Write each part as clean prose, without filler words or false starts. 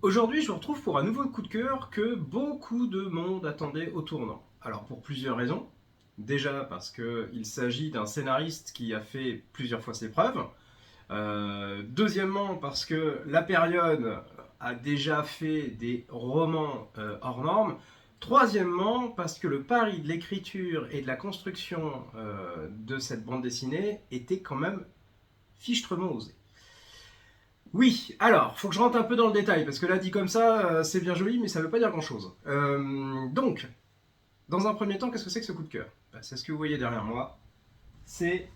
Aujourd'hui, je vous retrouve pour un nouveau coup de cœur que beaucoup de monde attendait au tournant. Alors pour plusieurs raisons. Déjà parce qu'il s'agit d'un scénariste qui a fait plusieurs fois ses preuves. Deuxièmement parce que la période a déjà fait des romans hors normes. Troisièmement parce que le pari de l'écriture et de la construction de cette bande dessinée était quand même fichtrement osé. Oui, alors, faut que je rentre un peu dans le détail, parce que là, dit comme ça, c'est bien joli, mais ça veut pas dire grand-chose. Donc, dans un premier temps, qu'est-ce que c'est que ce coup de cœur? C'est ce que vous voyez derrière moi. C'est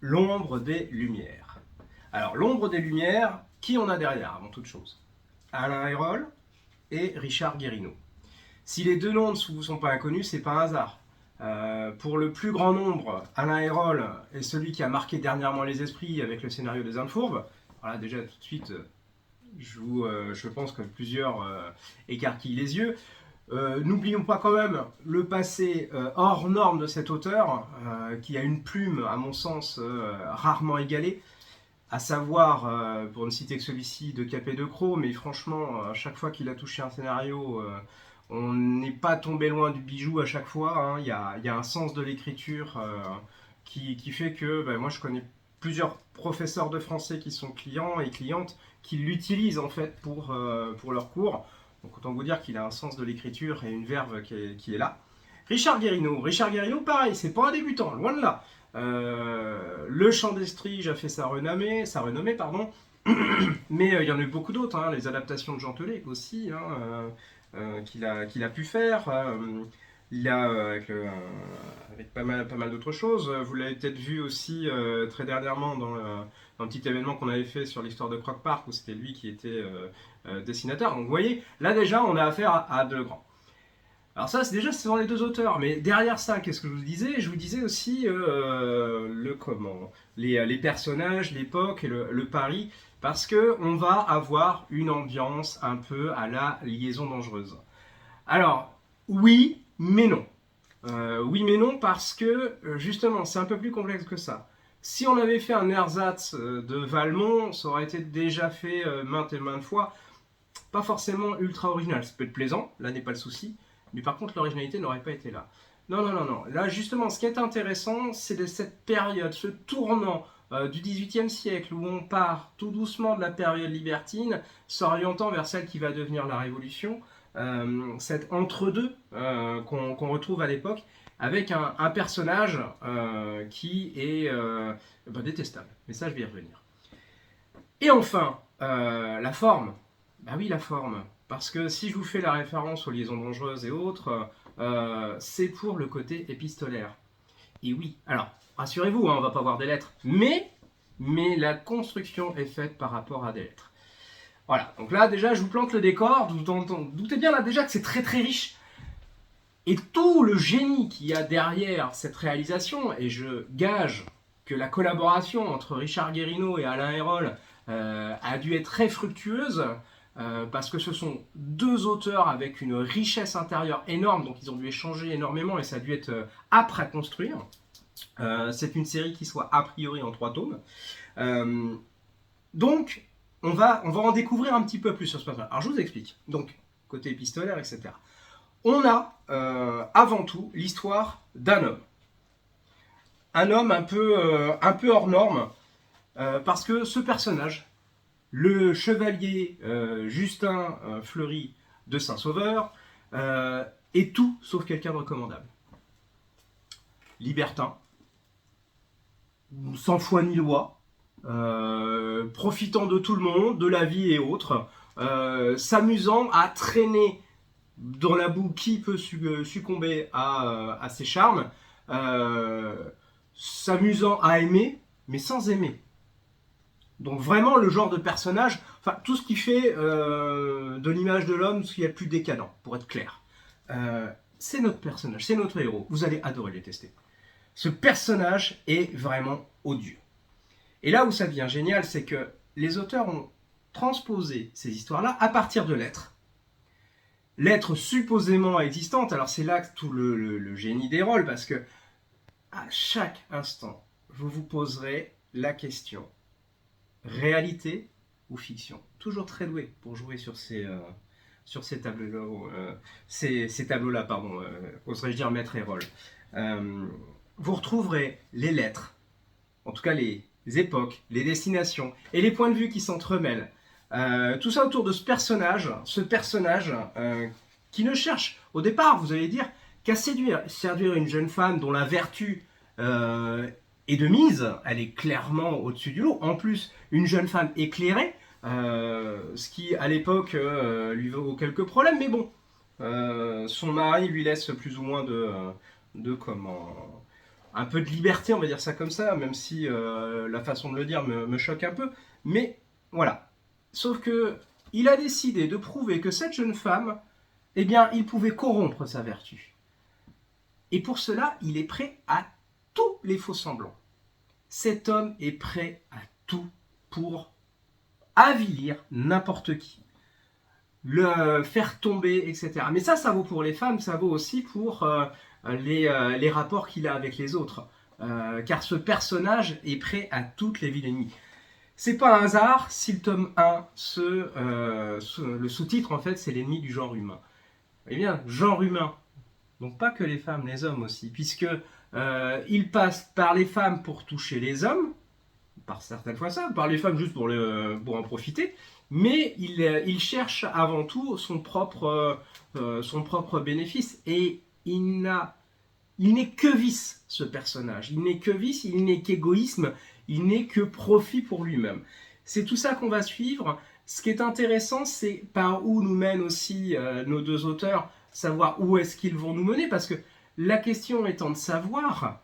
l'ombre des Lumières. Alors, l'ombre des Lumières, qui on a derrière, avant toute chose? Alain Hérol et Richard Guérineau. Si les deux noms ne vous sont pas inconnus, c'est pas un hasard. Pour le plus grand nombre, Alain Hérol est celui qui a marqué dernièrement les esprits avec le scénario des Indes Fourbes. Voilà, déjà tout de suite, je pense que plusieurs écarquillent les yeux. N'oublions pas quand même le passé hors norme de cet auteur, qui a une plume, à mon sens, rarement égalée, à savoir, pour ne citer que celui-ci, de Capet de Croc, mais franchement, à chaque fois qu'il a touché un scénario, on n'est pas tombé loin du bijou à chaque fois. Hein. Il y a un sens de l'écriture qui fait que moi je connais plusieurs professeurs de français qui sont clients et clientes qui l'utilisent en fait pour leurs cours. Donc autant vous dire qu'il a un sens de l'écriture et une verve qui est là. Richard Guérineau, pareil, c'est pas un débutant, loin de là. Le Chant d'Estrige a fait sa renommée, pardon. Mais il y en a eu beaucoup d'autres, hein, les adaptations de Jean Telet aussi, hein, qu'il a pu faire. Il a, avec pas mal d'autres choses. Vous l'avez peut-être vu aussi très dernièrement dans le petit événement qu'on avait fait sur l'histoire de Croc Park, où c'était lui qui était dessinateur. Donc vous voyez, là déjà, on a affaire à de grands. Alors ça, c'est déjà, ce sont les deux auteurs, mais derrière ça, qu'est-ce que je vous disais? Je vous disais aussi les personnages, l'époque et le pari, parce que on va avoir une ambiance un peu à la liaison dangereuse. Alors, oui, mais non. Oui, mais non, parce que justement, c'est un peu plus complexe que ça. Si on avait fait un ersatz de Valmont, ça aurait été déjà fait maintes et maintes fois. Pas forcément ultra original, ça peut être plaisant, là n'est pas le souci, mais par contre l'originalité n'aurait pas été là. Non. Là justement, ce qui est intéressant, c'est de cette période, ce tournant du XVIIIe siècle où on part tout doucement de la période libertine, s'orientant vers celle qui va devenir la Révolution, cet entre-deux qu'on retrouve à l'époque, avec un personnage qui est détestable. Mais ça, je vais y revenir. Et enfin, la forme. Bah oui, la forme. Parce que si je vous fais la référence aux liaisons dangereuses et autres, c'est pour le côté épistolaire. Et oui, alors, rassurez-vous, hein, on va pas voir des lettres, mais la construction est faite par rapport à des lettres. Voilà, donc là déjà je vous plante le décor, doutez bien là déjà que c'est très très riche. Et tout le génie qu'il y a derrière cette réalisation, et je gage que la collaboration entre Richard Guérineau et Alain Hérol a dû être très fructueuse, parce que ce sont deux auteurs avec une richesse intérieure énorme, donc ils ont dû échanger énormément et ça a dû être âpre à construire. C'est une série qui soit a priori en 3 tomes. Donc, on va en découvrir un petit peu plus sur ce personnage. Alors, je vous explique. Donc, côté épistolaire, etc. On a, avant tout, l'histoire d'un homme. Un homme un peu hors norme, parce que ce personnage, le chevalier Justin Fleury de Saint-Sauveur, est tout sauf quelqu'un de recommandable. Libertin, sans foi ni loi, profitant de tout le monde, de la vie et autres, s'amusant à traîner dans la boue qui peut succomber à ses charmes, s'amusant à aimer, mais sans aimer. Donc vraiment le genre de personnage, enfin tout ce qui fait de l'image de l'homme ce qu'il y a de plus décadent, pour être clair. C'est notre personnage, c'est notre héros. Vous allez adorer les tester. Ce personnage est vraiment odieux. Et là où ça devient génial, c'est que les auteurs ont transposé ces histoires-là à partir de lettres. Lettres supposément existantes, alors c'est là que tout le génie des rôles, parce que à chaque instant, vous vous poserez la question: réalité ou fiction. Toujours très doué pour jouer sur ces tableaux, ces tableaux-là, pardon, oserais-je dire maître et rôle. Vous retrouverez les lettres, en tout cas les époques, les destinations et les points de vue qui s'entremêlent. Tout ça autour de ce personnage qui ne cherche au départ, vous allez dire, qu'à séduire une jeune femme dont la vertu est de mise, elle est clairement au-dessus du lot. En plus, une jeune femme éclairée, ce qui à l'époque lui vaut quelques problèmes, mais bon, son mari lui laisse plus ou moins de comment, un peu de liberté, on va dire ça comme ça, même si la façon de le dire me choque un peu, mais voilà. Sauf que il a décidé de prouver que cette jeune femme, eh bien, il pouvait corrompre sa vertu. Et pour cela, il est prêt à tous les faux-semblants. Cet homme est prêt à tout pour avilir n'importe qui, le faire tomber, etc. Mais ça vaut pour les femmes, ça vaut aussi pour les rapports qu'il a avec les autres. Car ce personnage est prêt à toutes les vilainies. C'est pas un hasard si le tome 1, le sous-titre en fait, c'est l'ennemi du genre humain. Eh bien, genre humain, donc pas que les femmes, les hommes aussi, puisque il passe par les femmes pour toucher les hommes, par certaines fois ça, par les femmes juste pour en profiter, mais il cherche avant tout son propre bénéfice, et il n'est que vice, ce personnage. Il n'est que vice, il n'est qu'égoïsme, il n'est que profit pour lui-même. C'est tout ça qu'on va suivre. Ce qui est intéressant, c'est par où nous mènent aussi nos deux auteurs, savoir où est-ce qu'ils vont nous mener, parce que la question étant de savoir,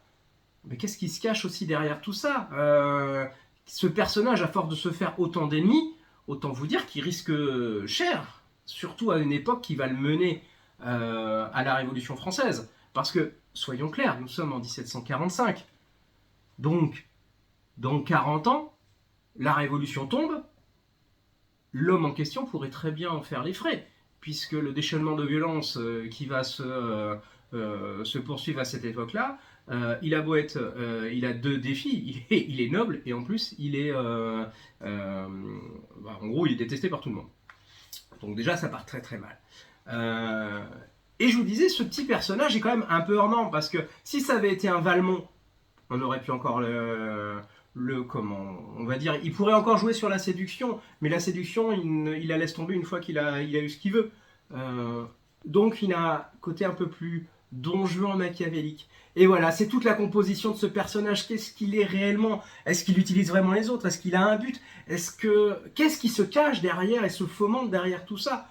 mais qu'est-ce qui se cache aussi derrière tout ça ce personnage, à force de se faire autant d'ennemis, autant vous dire qu'il risque cher, surtout à une époque qui va le mener à la Révolution française. Parce que, soyons clairs, nous sommes en 1745. Donc, dans 40 ans, la Révolution tombe, l'homme en question pourrait très bien en faire les frais, puisque le déchaînement de violence qui va se poursuivre à cette époque-là, il a beau être, il a deux défis, il est noble, et en plus, il est, en gros, il est détesté par tout le monde. Donc déjà, ça part très très mal. Et je vous disais, ce petit personnage est quand même un peu hors norme, parce que si ça avait été un Valmont, on aurait pu encore comment, on va dire, il pourrait encore jouer sur la séduction, mais la séduction, il la laisse tomber une fois qu'il a eu ce qu'il veut. Donc il a un côté un peu plus Don Juan machiavélique. Et voilà, c'est toute la composition de ce personnage. Qu'est-ce qu'il est réellement? Est-ce qu'il utilise vraiment les autres? Est-ce qu'il a un but? Qu'est-ce qui se cache derrière et se fomente derrière tout ça?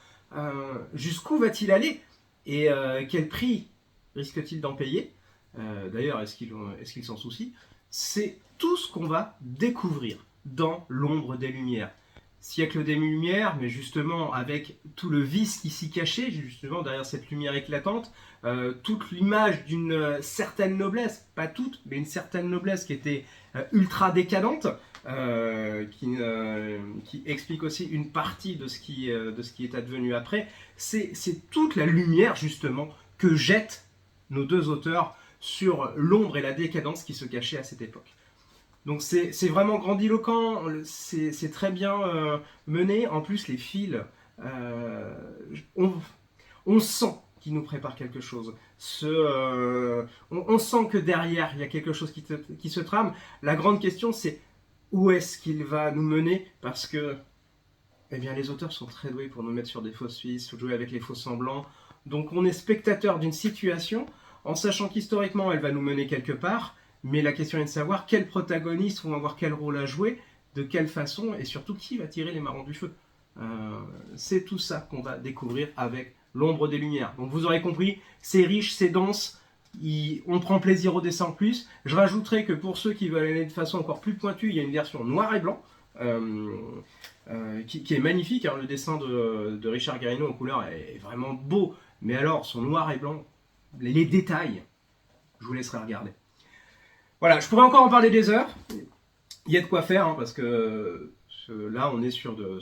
Jusqu'où va-t-il aller? Et quel prix risque-t-il d'en payer? D'ailleurs, est-ce qu'il s'en soucie? C'est tout ce qu'on va découvrir dans l'ombre des Lumières. Siècle des Lumières, mais justement avec tout le vice qui s'y cachait, justement derrière cette lumière éclatante, toute l'image d'une certaine noblesse, pas toute, mais une certaine noblesse qui était ultra décadente, qui explique aussi une partie de ce qui est advenu après. C'est toute la lumière justement que jettent nos deux auteurs sur l'ombre et la décadence qui se cachait à cette époque. Donc c'est vraiment grandiloquent, c'est très bien mené. En plus, les fils, on sent qu'ils nous préparent quelque chose. On sent que derrière, il y a quelque chose qui se trame. La grande question, c'est où est-ce qu'il va nous mener? Parce que eh bien, les auteurs sont très doués pour nous mettre sur des fausses pistes, jouer avec les faux semblants. Donc on est spectateur d'une situation, en sachant qu'historiquement, elle va nous mener quelque part. Mais la question est de savoir quels protagonistes vont avoir quel rôle à jouer, de quelle façon, et surtout qui va tirer les marrons du feu. C'est tout ça qu'on va découvrir avec l'ombre des Lumières. Donc vous aurez compris, c'est riche, c'est dense, on prend plaisir au dessin en plus. Je rajouterai que pour ceux qui veulent aller de façon encore plus pointue, il y a une version noir et blanc, qui est magnifique. Hein. Le dessin de Richard Garino en couleur est vraiment beau, mais alors son noir et blanc, les détails, je vous laisserai regarder. Voilà, je pourrais encore en parler des heures. Il y a de quoi faire, hein, parce que là, on est sur de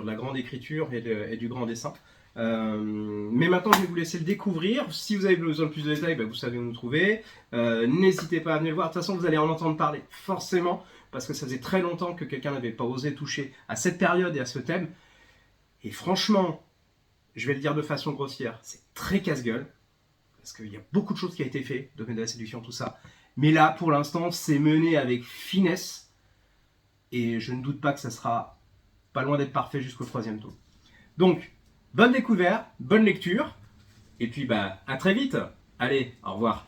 la grande écriture et du grand dessin. Mais maintenant, je vais vous laisser le découvrir. Si vous avez besoin de plus de détails, vous savez où nous trouver. N'hésitez pas à venir le voir. De toute façon, vous allez en entendre parler, forcément. parce que ça faisait très longtemps que quelqu'un n'avait pas osé toucher à cette période et à ce thème. Et franchement, je vais le dire de façon grossière, c'est très casse-gueule, parce qu'il y a beaucoup de choses qui ont été faites, domaine de la séduction, tout ça. Mais là, pour l'instant, c'est mené avec finesse, et je ne doute pas que ça sera pas loin d'être parfait jusqu'au 3e tour. Donc, bonne découverte, bonne lecture, et puis à très vite. Allez, au revoir.